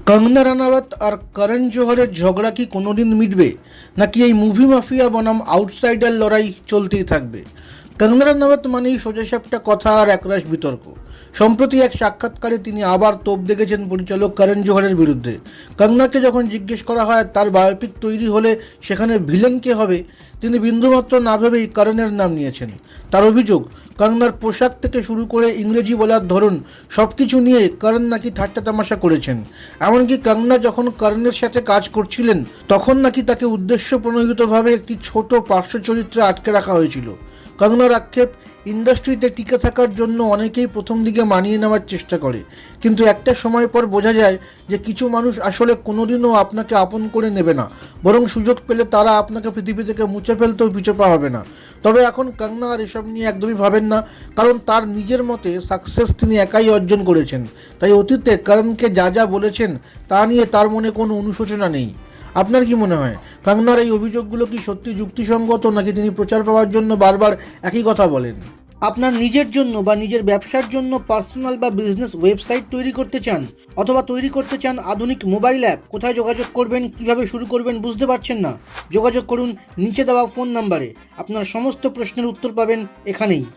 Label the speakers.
Speaker 1: কঙ্গনা রানাওয়াত আর করণ জোহরের ঝগড়া কি কোনোদিন মিটবে, নাকি এই মুভি মাফিয়া বনাম আউটসাইডার লড়াই চলতেই থাকবে? কঙ্গনা রানাওয়াত মানেই সোজাসাপটা কথা আর একরাশ বিতর্ক। সম্প্রতি এক সাক্ষাৎকারে তিনি আবার তোপ দেখেছেন পরিচালক করণ জোহরের বিরুদ্ধে। কঙ্গনাকে যখন জিজ্ঞেস করা হয় তার বায়োপিক তৈরি হলে সেখানে ভিলেন কে হবে, তিনি বিন্দুমাত্র না ভেবেই করণের নাম নিয়েছেন। তার অভিযোগ, কঙ্গনার পোশাক থেকে শুরু করে ইংরেজি বলার ধরন সব কিছু নিয়ে করণ নাকি ঠাট্টা তামাশা করেছেন। এমনকি কঙ্গনা যখন করণের সাথে কাজ করছিলেন তখন নাকি তাকে উদ্দেশ্য প্রণোদিতভাবে একটি ছোট পার্শ্ব চরিত্রে আটকে রাখা হয়েছিল। কঙ্গনার আক্ষেপ, ইন্ডাস্ট্রিতে টিকে থাকার জন্য অনেকেই প্রথম দিকে মানিয়ে নেওয়ার চেষ্টা করে, কিন্তু একটা সময় পর বোঝা যায় যে কিছু মানুষ আসলে কোনোদিনও আপনাকে আপন করে নেবে না, বরং সুযোগ পেলে তারা আপনাকে পৃথিবী থেকে মুছে ফেলতেও পিছপা হবে না। তবে এখন কঙ্গনা আর এসব নিয়ে একদমই ভাবেন না, কারণ তার নিজের মতে সাকসেস তিনি একাই অর্জন করেছেন। তাই অতীতে করণকে যা যা বলেছেন তা নিয়ে তার মনে কোনো অনুশোচনা নেই। আপনার কি মনে হয়, কঙ্গনার এই অভিযোগগুলো কি সত্যি যুক্তিসঙ্গত, নাকি তিনি প্রচার পাওয়ার জন্য বারবার একই কথা বলেন? আপনার নিজের জন্য বা নিজের ব্যবসার জন্য পার্সোনাল বা বিজনেস ওয়েবসাইট তৈরি করতে চান, অথবা তৈরি করতে চান আধুনিক মোবাইল অ্যাপ? কোথায় যোগাযোগ করবেন, কিভাবে শুরু করবেন বুঝতে পারছেন না? যোগাযোগ করুন নিচে দেওয়া ফোন নাম্বারে। আপনার সমস্ত প্রশ্নের উত্তর পাবেন এখানেই।